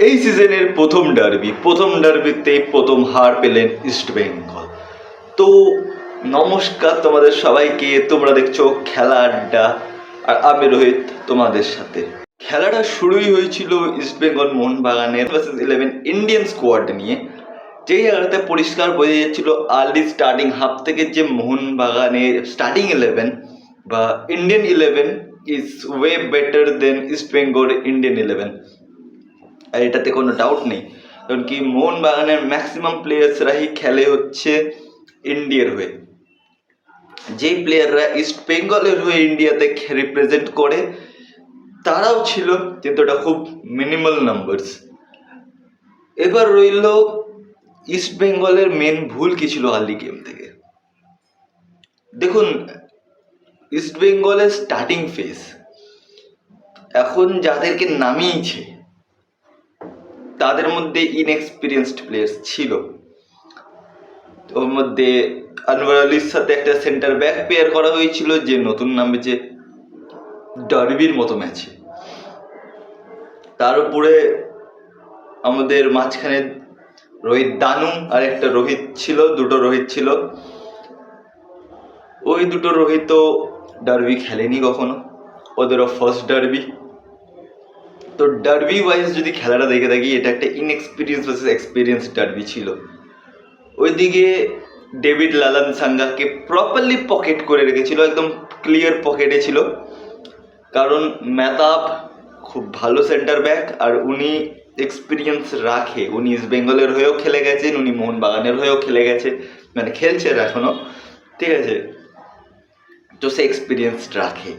এই সিজনের প্রথম ডার্বিতে প্রথম হার পেলেন ইস্ট বেঙ্গল। তো নমস্কার তোমাদের সবাইকে, তোমরা দেখছো খেলা আড্ডা আর আমি রোহিত তোমাদের সাথে। খেলাটা শুরুই হয়েছিল ইস্ট বেঙ্গল মোহনবাগানের ভার্সেস 11 ইন্ডিয়ান স্কোয়াড নিয়ে। যেই জায়গাতে পরিষ্কার বোঝা যাচ্ছিল আর্লি স্টার্টিং হাফ থেকে যে মোহনবাগানের স্টার্টিং 11 বা Indian 11 is way better then east Bengal Indian 11। আর এটাতে কোনো ডাউট নেই, কারণ কি মোহনবাগানের ম্যাক্সিমাম প্লেয়ার্সরাই খেলে হচ্ছে ইন্ডিয়ার হয়ে। যেই প্লেয়াররা ইস্ট বেঙ্গলের হয়ে ইন্ডিয়াতে রিপ্রেজেন্ট করে তারাও ছিল, কিন্তু ওটা খুব মিনিমাল নাম্বারস। এবার রইল ইস্ট বেঙ্গলের মেন ভুল কি ছিল আর্লি গেম থেকে। দেখুন, ইস্ট বেঙ্গলের স্টার্টিং ফেজ এখন যাদেরকে নামিয়েছে তাদের মধ্যে ইনএক্সপিরিয়েন্সড প্লেয়ার্স ছিল। ওর মধ্যে আনোয়ার আলীর সাথে একটা সেন্টার ব্যাক পেয়ার করা হয়েছিল যে নতুন নামেছে ডার্বির মতো ম্যাচে। তার উপরে আমাদের মাঝখানে রোহিত দানু আর একটা রোহিত ছিল, দুটো রোহিত ছিল। ওই দুটো রোহিতও ডার্বি খেলেনি কখনো, ওদেরও ফার্স্ট ডার্বি। তো ডার্বি ওয়াইজ যদি খেলাটা দেখে থাকি, এটা একটা ইনএক্সপিরিয়েন্স ভার্সেস এক্সপিরিয়েন্স ডার্বি ছিল। ওইদিকে ডেভিড লালান সাঙ্গাকে প্রপারলি পকেট করে রেখেছিল, একদম ক্লিয়ার পকেটে ছিল, কারণ মেহতাব খুব ভালো সেন্টার ব্যাক আর উনি এক্সপিরিয়েন্স রাখে। উনি ইস্ট বেঙ্গলের হয়েও খেলে গেছেন, উনি মোহনবাগানের হয়েও খেলে গেছে, মানে খেলছেন এখনও, ঠিক আছে। তো সে এক্সপিরিয়েন্স রাখে।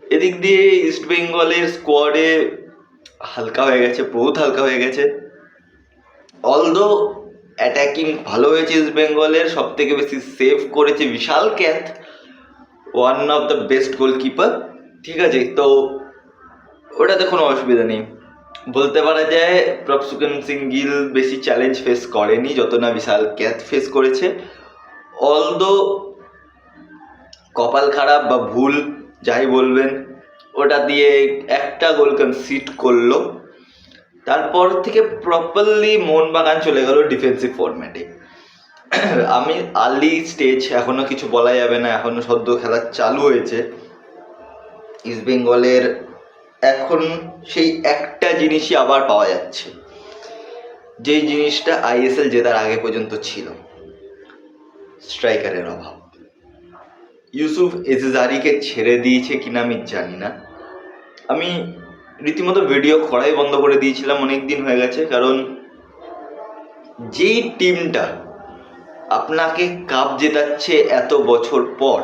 এদিক দিয়ে ইস্ট বেঙ্গলের স্কোয়াডে হালকা হয়ে গেছে, বহুত হালকা হয়ে গেছে। অলদো অ্যাটাকিং ভালো হয়েছে ইস্ট বেঙ্গলের, সব থেকে বেশি সেভ করেছে Vishal Kaith, one of the best goalkeeper, ঠিক আছে। তো ওটাতে কোনো অসুবিধা নেই। বলতে পারা যায় প্রভসুকেন সিং গিল বেশি চ্যালেঞ্জ ফেস করেনি যত না বিশাল ক্যাথ ফেস করেছে। অলদো কপাল খারাপ বা ভুল যাই বলবেন, ওটা দিয়ে একটা গোল কনসিড করলো। তারপর থেকে প্রপারলি মোহনবাগান চলে গেল ডিফেন্সিভ ফরম্যাটে। আমি আর্লি স্টেজ, এখনও কিছু বলা যাবে না, এখনও সদ্য খেলা চালু হয়েছে। ইস্ট বেঙ্গলের এখন সেই একটা জিনিসই আবার পাওয়া যাচ্ছে, যেই জিনিসটা আইএসএল জেতার আগে পর্যন্ত ছিল, স্ট্রাইকারের অভাব। ইউসুফ এজেজারিকে ছেড়ে দিয়েছে কিনা আমি জানি না। আমি রীতিমতো ভিডিও করাই বন্ধ করে দিয়েছিলাম, অনেক দিন হয়ে গেছে, কারণ যেই টিমটা আপনাকে কাপ জেতাচ্ছে এত বছর পর,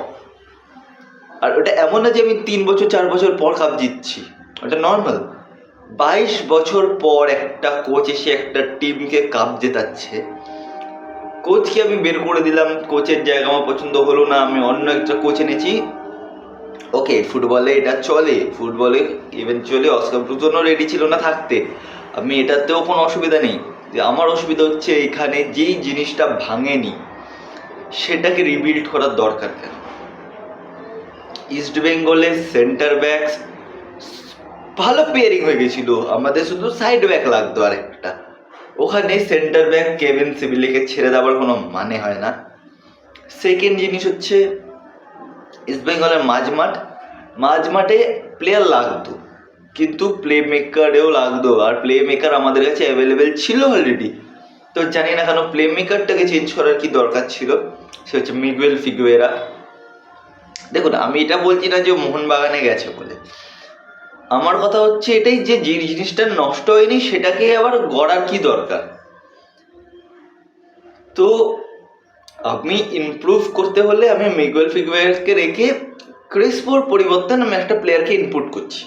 আর ওটা এমন না যে আমি 3 বছর 4 বছর পর কাপ জিতছি, ওটা নর্মাল। 22 বছর পর একটা কোচ এসে একটা টিমকে কাপ জেতাচ্ছে। কোচকে আমি বের করে দিলাম, কোচের জায়গা আমার পছন্দ হলো না, আমি অন্য একটা কোচ এনেছি। ওকে, ফুটবলে এটা চলে, ফুটবলে ইভেনচুয়ালি অস্কার ব্রুজনও রেডি ছিল না থাকতে, আমি এটাতেও কোনো অসুবিধা নেই। যে আমার অসুবিধা হচ্ছে এখানে যেই জিনিসটা ভাঙেনি সেটাকে রিবিল্ড করার দরকার কেন। ইস্ট বেঙ্গলের সেন্টার ব্যাকস ভালো পেয়ারিং হয়ে গেছিলো, আমাদের শুধু সাইড ব্যাক লাগতো আর একটা। ওখানে সেন্টার ব্যাক কেভিন সিভিলিকে ছেড়ে দেওয়ার কোনো মানে হয় না। সেকেন্ড জিনিস হচ্ছে ইস্ট বেঙ্গলের মাঝমাঠে প্লেয়ার লাগতো, কিন্তু প্লে মেকারেও লাগতো, আর প্লে মেকার আমাদের কাছে অ্যাভেলেবেল ছিল অলরেডি। তো জানি না কেন প্লে মেকারটাকে চেঞ্জ করার কি দরকার ছিল। সে হচ্ছে মিগুয়েল ফিগুয়েরা। দেখুন, আমি এটা বলছি না যে মোহনবাগানে গেছে বলে, আমার কথা হচ্ছে এটাই যে জিনিসটা নষ্ট হয়নি সেটাকে আবার গড়ার কি দরকার। তো আমি ইমপ্রুভ করতে হলে আমি মিগুয়েল ফিগুয়েরাকে রেখে ক্রেসপোর পরিবর্তন আমি একটা প্লেয়ারকে ইনপুট করছি।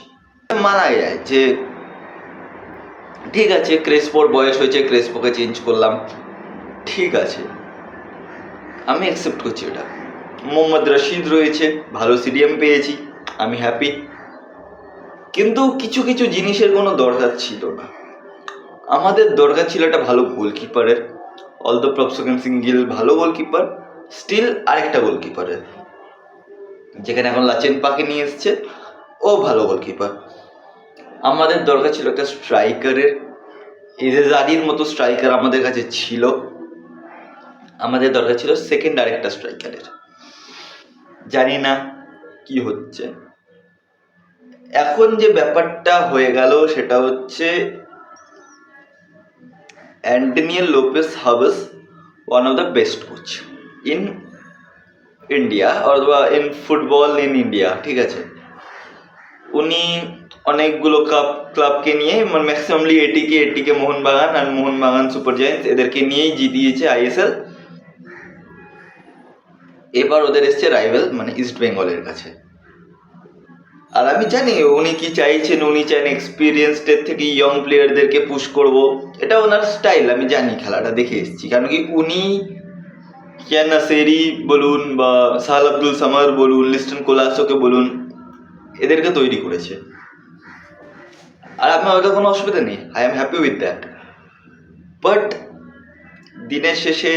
মানা যায় যে ঠিক আছে, ক্রেসপোর বয়স হয়েছে, ক্রেসপোকে চেঞ্জ করলাম, ঠিক আছে, আমি অ্যাকসেপ্ট করছি ওটা। মোহাম্মদ রশিদ রয়েছে, ভালো সিডিএম পেয়েছি, আমি হ্যাপি। কিন্তু কিছু কিছু জিনিসের কোনো দরকার ছিল না। আমাদের দরকার ছিল একটা ভালো গোলকিপারের। অলদো প্রভসুকেন সিং গিল ভালো গোলকিপার, স্টিল আরেকটা গোলকিপারের, যেখানে এখন লাচেন পাকে নিয়ে এসছে, ও ভালো গোলকিপার। আমাদের দরকার ছিল একটা স্ট্রাইকারের। এজেজারির মতো স্ট্রাইকার আমাদের কাছে ছিল, আমাদের দরকার ছিল সেকেন্ড আরেকটা স্ট্রাইকারের। জানি না কি হচ্ছে। এখন যে ব্যাপারটা হয়ে গেল সেটা হচ্ছে Antonio Lopez Habas, one of the best coach in India অথবা ইন ফুটবল ইন ইন্ডিয়া, ঠিক আছে। উনি অনেকগুলো ক্লাবকে নিয়ে, মানে ম্যাক্সিমামলি এটিকে মোহনবাগান আর মোহনবাগান সুপার জায়ান্টস এদেরকে নিয়েই জিতিয়েছে আইএসএল। এবার ওদের এসছে রাইভেল মানে ইস্ট বেঙ্গলের কাছে। আর আমি জানি উনি কি চাইছেন, উনি চান এক্সপিরিয়েন্সডের থেকে ইয়ং প্লেয়ারদেরকে পুশ করব, এটা ওনার স্টাইল। আমি জানি, খেলাটা দেখে এসেছি। কারণ কি উনি কিয়ান নাসেরি বলুন বা সাহাল আব্দুল সামার বলুন, লিস্টন কোলাসোকে বলুন, এদেরকে তৈরি করেছে। আর আপনার ওটা কোনো অসুবিধা নেই, I am happy with that. But দিনের শেষে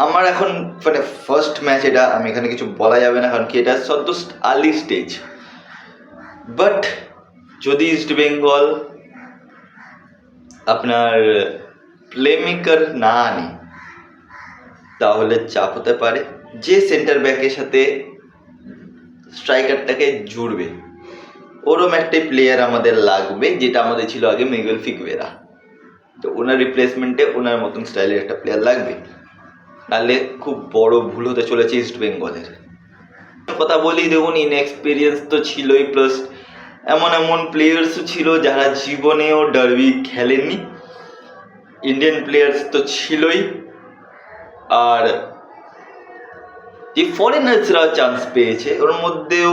আমার এখন মানে ফার্স্ট ম্যাচ, এটা আমি এখানে কিছু বলা যাবে না, কারণ কি এটা সদ্য আর্লি স্টেজ। বাট যদি ইস্ট বেঙ্গল আপনার প্লেমেকার না আনে তাহলে চাপ হতে পারে। যে সেন্টার ব্যাকের সাথে স্ট্রাইকারটাকে জুড়বে ওরম একটাই প্লেয়ার আমাদের লাগবে, যেটা আমাদের ছিল আগে মিগুয়েল ফিগুয়েরা। তো ওনার রিপ্লেসমেন্টে ওনার মতন স্টাইলের একটা প্লেয়ার লাগবে, নাহলে খুব বড় ভুল হতে চলেছে ইস্ট বেঙ্গলের। কথা বলি, দেখুন ইনএক্সপিরিয়েন্স তো ছিলই, প্লাস এমন এমন প্লেয়ার্সও ছিল যারা জীবনেও ডার্বি খেলেননি। ইন্ডিয়ান প্লেয়ার্স তো ছিলই, আর যে ফরেনার্সরা চান্স পেয়েছে ওর মধ্যেও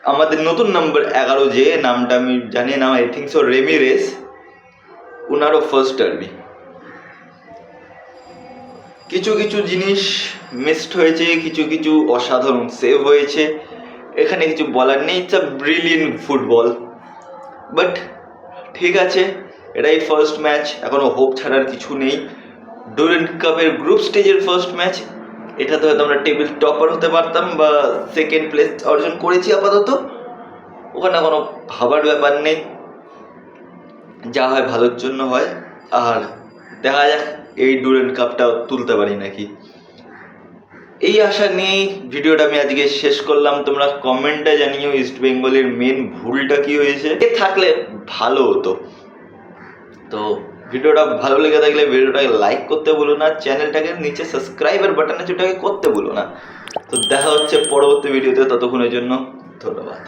আমাদের নতুন নাম্বার 11 যে নামটা আমি জানি না, আই থিঙ্ক সো রেমিরেস, ওনারও ফার্স্ট ডার্বি। কিছু কিছু জিনিস মিসড হয়েছে, কিছু কিছু অসাধারণ সেভ হয়েছে, এখানে কিছু বলার নেই। It's a brilliant football. But ঠিক আছে, এটাই ফার্স্ট ম্যাচ, এখনও হোপ ছাড়ার কিছু নেই। ডুরেন্ট কাপের গ্রুপ স্টেজের ফার্স্ট ম্যাচ, এটাতে হয়তো আমরা টেবিল টপার হতে পারতাম বা সেকেন্ড প্লেস অর্জন করেছি আপাতত, ওখানে কোনো ভাবার ব্যাপার নেই, যা হয় ভালোর জন্য হয়। আর দেখা যাক এই ডুরেন্ট কাপটা তুলতে পারি নাকি, এই আশা নিয়েই ভিডিওটা আমি আজকে শেষ করলাম। তোমরা কমেন্টে জানিও ইস্ট বেঙ্গলের মেন ভুলটা কি হয়েছে, থাকলে ভালো হতো। তো ভিডিওটা ভালো লেগে থাকলে ভিডিওটাকে লাইক করতে বলো না, চ্যানেলটাকে নিচে সাবস্ক্রাইবের বাটন আছে ওটাকে করতে বলো না। তো দেখা হচ্ছে পরবর্তী ভিডিওতে, ততক্ষণের জন্য ধন্যবাদ।